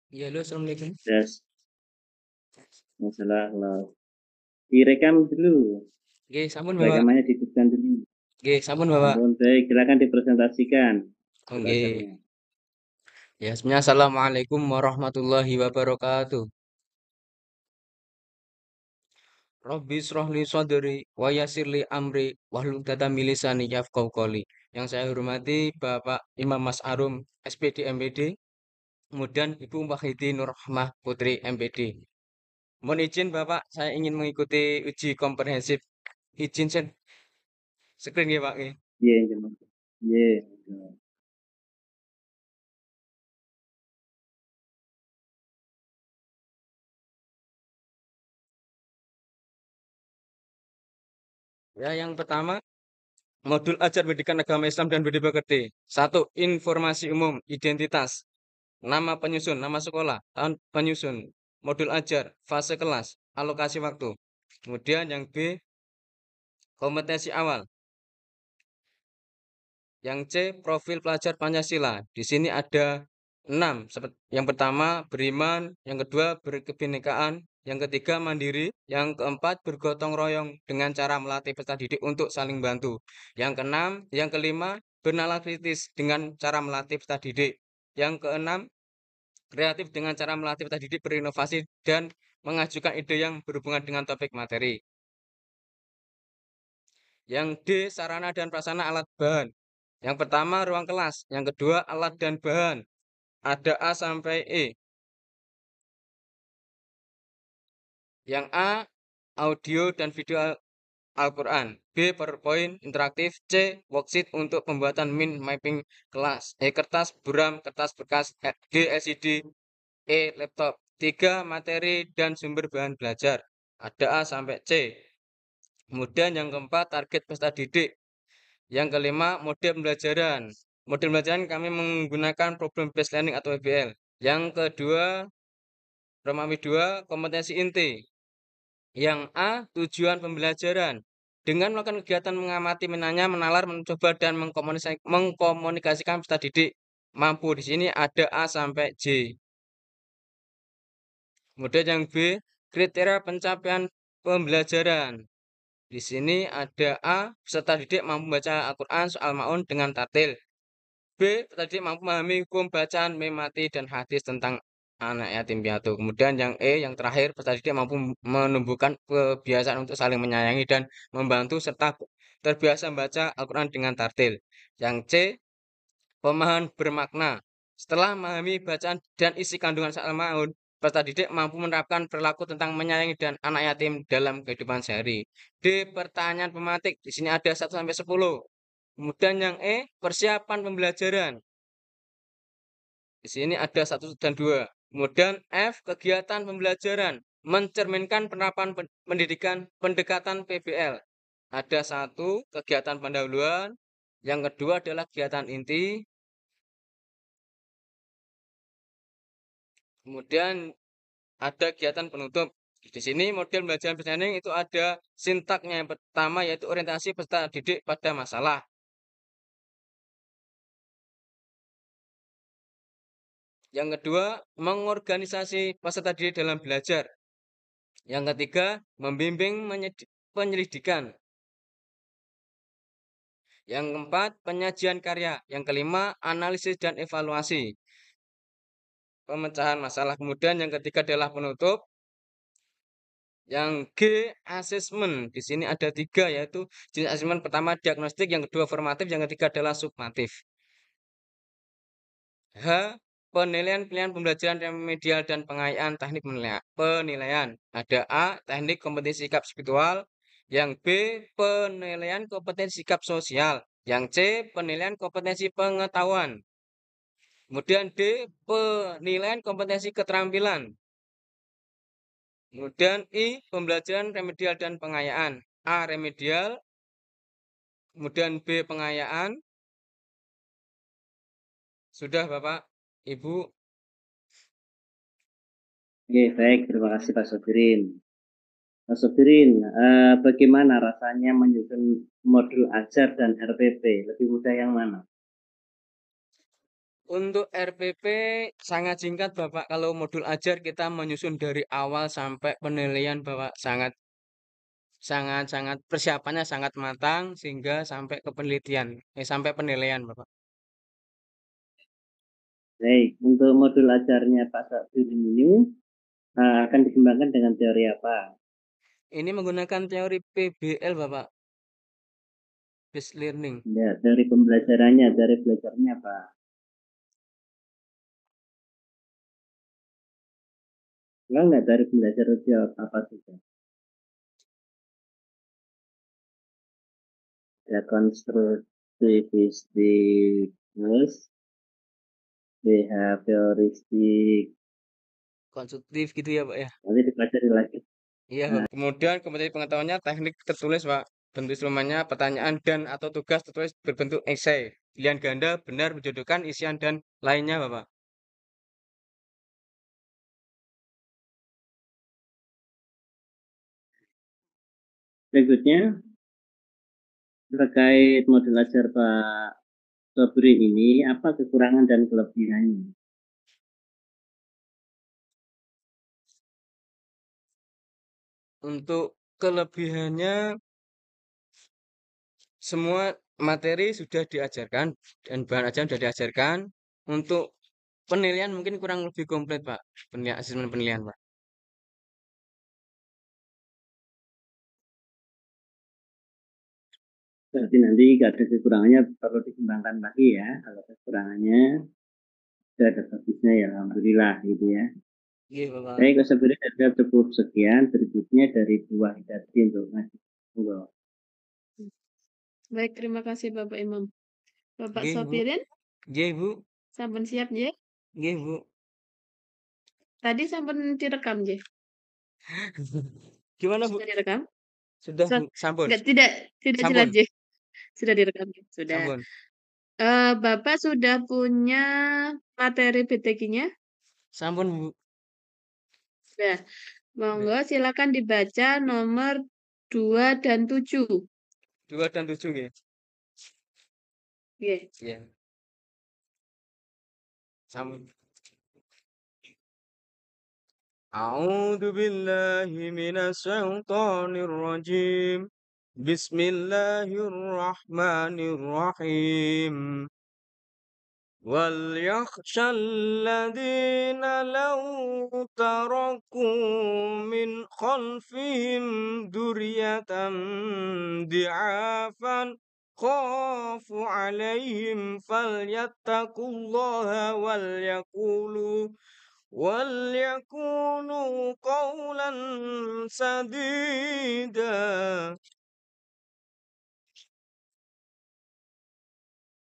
Iya, halo, assalamualaikum. Das, masalah direkam dulu, Nggih, sampun Bapak. rekamannya dihidupkan dulu. Nggih, sampun Bapak. Ampun, baik, silakan dipresentasikan Oh, Hasil nggih. acaranya. Ya, sebenarnya assalamualaikum warahmatullahi wabarakatuh. Rabbi shrahli sadri wa yassirli amri wahlul 'uqdatam min lisani yafqahu qawli. Yang saya hormati Bapak Imam Mas Arum SPD MPD, kemudian Ibu Wahidi Nurrahmah Putri MPD. Mohon izin Bapak, saya ingin mengikuti uji komprehensif. Izin screen ya Pak. Nggih. Iya, jemaah. Iya. Ya, yang pertama, modul ajar pendidikan agama Islam dan budi pekerti. Satu, informasi umum, identitas. Nama penyusun, nama sekolah, tahun penyusun, modul ajar, fase kelas, alokasi waktu. Kemudian yang B, kompetensi awal. Yang C, profil pelajar Pancasila. Di sini ada 6. Yang pertama, beriman. Yang kedua, berkebinekaan. Yang ketiga, mandiri. Yang keempat, bergotong royong dengan cara melatih peserta didik untuk saling bantu. Yang keenam, yang kelima, bernalar kritis dengan cara melatih peserta didik. Yang keenam, kreatif dengan cara melatih peserta didik berinovasi dan mengajukan ide yang berhubungan dengan topik materi. Yang D, sarana dan prasarana alat bahan. Yang pertama, ruang kelas. Yang kedua, alat dan bahan. Ada A sampai E. Yang A, audio dan video Al-Quran. B, PowerPoint interaktif. C, worksheet untuk pembuatan min mapping kelas. E, kertas buram, kertas bekas. D, LCD. E, laptop. 3, materi dan sumber bahan belajar. Ada A sampai C. Kemudian yang keempat, target peserta didik. Yang kelima, mode pembelajaran. Mode pembelajaran kami menggunakan problem based learning atau PBL. Yang kedua, Romawi 2, kompetensi inti. Yang A, tujuan pembelajaran. Dengan melakukan kegiatan mengamati, menanya, menalar, mencoba, dan mengkomunikasikan peserta didik mampu. Di sini ada A sampai J. Kemudian yang B, kriteria pencapaian pembelajaran. Di sini ada A, peserta didik mampu membaca Al-Quran soal maun dengan tartil. B, peserta didik mampu memahami hukum bacaan, memati, dan hadis tentang anak yatim piatu. Kemudian yang E, yang terakhir, peserta didik mampu menumbuhkan kebiasaan untuk saling menyayangi dan membantu serta terbiasa membaca Al-Quran dengan tartil. Yang C, pemahaman bermakna. Setelah memahami bacaan dan isi kandungan soal maun, peserta didik mampu menerapkan perilaku tentang menyayangi dan anak yatim dalam kehidupan sehari. D, pertanyaan pematik. Di sini ada 1 sampai 10. Kemudian yang E, persiapan pembelajaran. Di sini ada 1 dan 2. Kemudian F, kegiatan pembelajaran. Mencerminkan penerapan pendidikan pendekatan PBL. Ada 1, kegiatan pendahuluan. Yang kedua adalah kegiatan inti. Kemudian ada kegiatan penutup. Di sini model pembelajaran bertanding itu ada sintaknya. Yang pertama yaitu orientasi peserta didik pada masalah. Yang kedua, mengorganisasi peserta didik dalam belajar. Yang ketiga, membimbing penyelidikan. Yang keempat, penyajian karya. Yang kelima, analisis dan evaluasi. Pemecahan masalah. Kemudian yang ketiga adalah penutup. Yang G, asesmen. Di sini ada 3, yaitu jenis asesmen pertama diagnostik, yang kedua formatif, yang ketiga adalah summatif. H, penilaian pilihan pembelajaran remedial dan pengayaan teknik penilaian. Ada A, teknik kompetensi sikap spiritual. Yang B, penilaian kompetensi sikap sosial. Yang C, penilaian kompetensi pengetahuan. Kemudian D, penilaian kompetensi keterampilan. Kemudian I, pembelajaran remedial dan pengayaan. A, remedial. Kemudian B, pengayaan. Sudah Bapak, Ibu. Oke, baik, terima kasih Pak Sobirin. Pak Sobirin, bagaimana rasanya menyusun modul ajar dan RPP? Lebih mudah yang mana? Untuk RPP sangat singkat Bapak. Kalau modul ajar kita menyusun dari awal sampai penilaian Bapak. Sangat persiapannya sangat matang sehingga sampai ke penelitian, sampai penilaian Bapak. Baik, untuk modul ajarnya Pak Safirin ini akan dikembangkan dengan teori apa? Ini menggunakan teori PBL Bapak, based learning. Ya, teori pembelajarannya, dari belajarnya apa? Enggak dari belajar apa saja? Ya, konstruktivistik, terus behavioristik, Konstruktif gitu ya Pak ya. nanti dipelajari lagi. Iya Nah, Bapak. Kemudian kompetensi pengetahuannya teknik tertulis Pak. Bentuk instrumennya pertanyaan dan atau tugas tertulis berbentuk esai. Pilihan ganda benar menjodohkan isian dan lainnya Bapak. berikutnya terkait modul ajar Pak Sobri ini, apa kekurangan dan kelebihannya? Untuk kelebihannya semua materi sudah diajarkan dan bahan ajaran sudah diajarkan. Untuk penilaian mungkin kurang lebih komplit Pak. Penilaian asesmen penilaian Pak. Berarti nanti jika ada kekurangannya perlu dikembangkan lagi ya. Kalau kekurangannya sudah ada bagusnya ya alhamdulillah gitu ya. Iya Bapak. Baik, sebenarnya ada cukup sekian. Berikutnya dari buah hidati untuk ngaji. Monggo. Baik, terima kasih Bapak Imam. Bapak Nggih Bu. Sopirin, Nggih Bu. sampun siap nggih? Nggih Bu. Tadi sampun direkam nggih? Gimana Bu? Sudah direkam? Sudah So, Bu. Sampun. enggak, tidak jelas Sampun. nggih. Sudah direkam nggih? Sudah. Sampun. Bapak sudah punya materi PTQ-nya? Sampun Bu. Sudah. Monggo silakan dibaca nomor 2 dan 7. 2 dan 7 nggih. Nggih. Iya. Sampun. A'udzu billahi minasy syaithanir rajim. Bismillahirrahmanirrahim. وليخشى الذين لو تركوا من خلفهم ذرية ضعافا خافوا عليهم فليتقوا الله وليقولوا قولا سديدا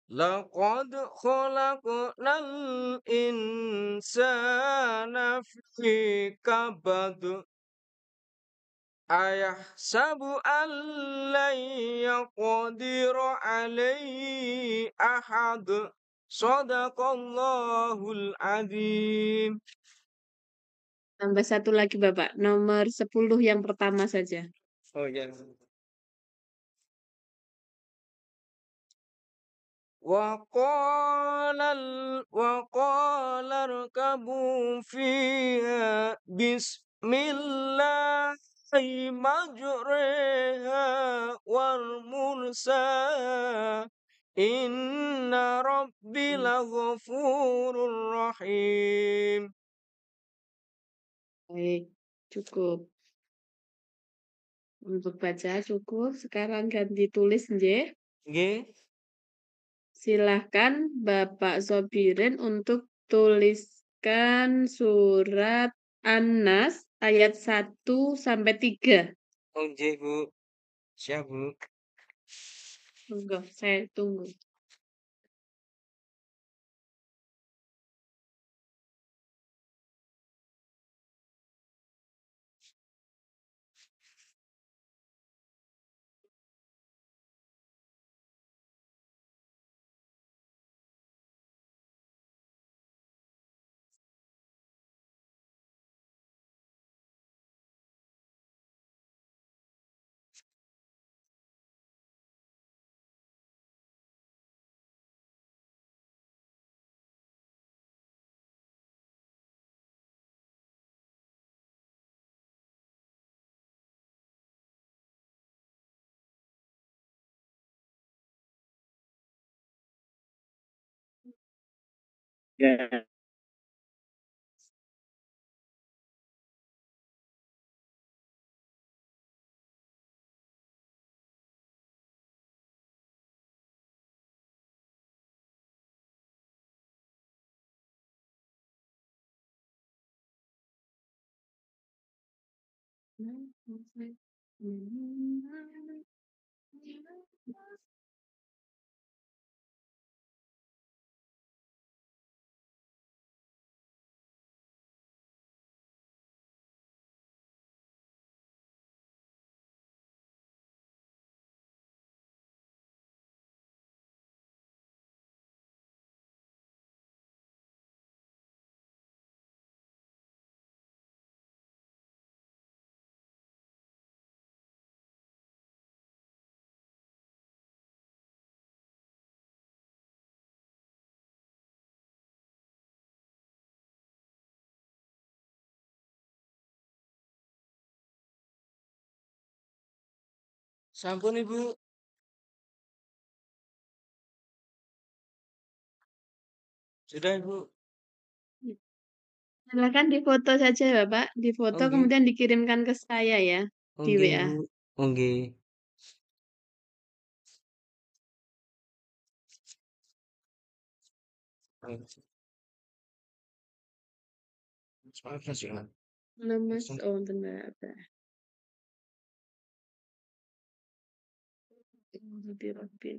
لقد خلقنا الإنسان في كبد أيحسب أن لن يقدر عليه أحد صدق الله العظيم. Tambah satu lagi Bapak, nomor 10 yang pertama saja. Oh ya. وقال اركبوا فيها بسم الله مجريها والمرساها إن ربي لغفور رحيم. Baik, cukup. Untuk baca cukup, sekarang ganti tulis nggih. Nggih. Silahkan Bapak Sobirin untuk tuliskan surat An-Nas ayat 1 sampai 3. Oh nggih Bu. Siap Bu. Monggo, saya tunggu. Ya, Sampun Ibu. Sudah Ibu. Silakan difoto saja Bapak, difoto Oke. kemudian dikirimkan ke saya ya di Oke WA. Ibu. Oke. Lemes, oh benar. Robin.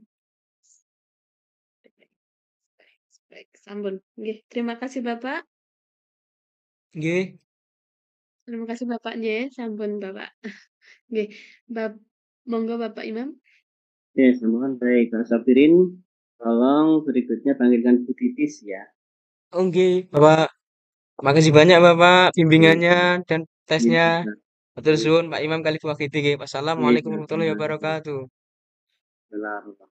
Baik, sampun. Nggih, terima kasih Bapak. Nggih. Terima kasih Bapak nggih, sampun Bapak. Nggih, monggo Bapak Imam. ya, sambungan baik. Pak Safirin, tolong berikutnya panggilkan Bu Titis ya. Oke, Bapak. Makasih banyak Bapak bimbingannya dan tesnya. Matur suwun Pak Imam kali Wahyudi nggih. Wassalamualaikum warahmatullahi wabarakatuh. Selamat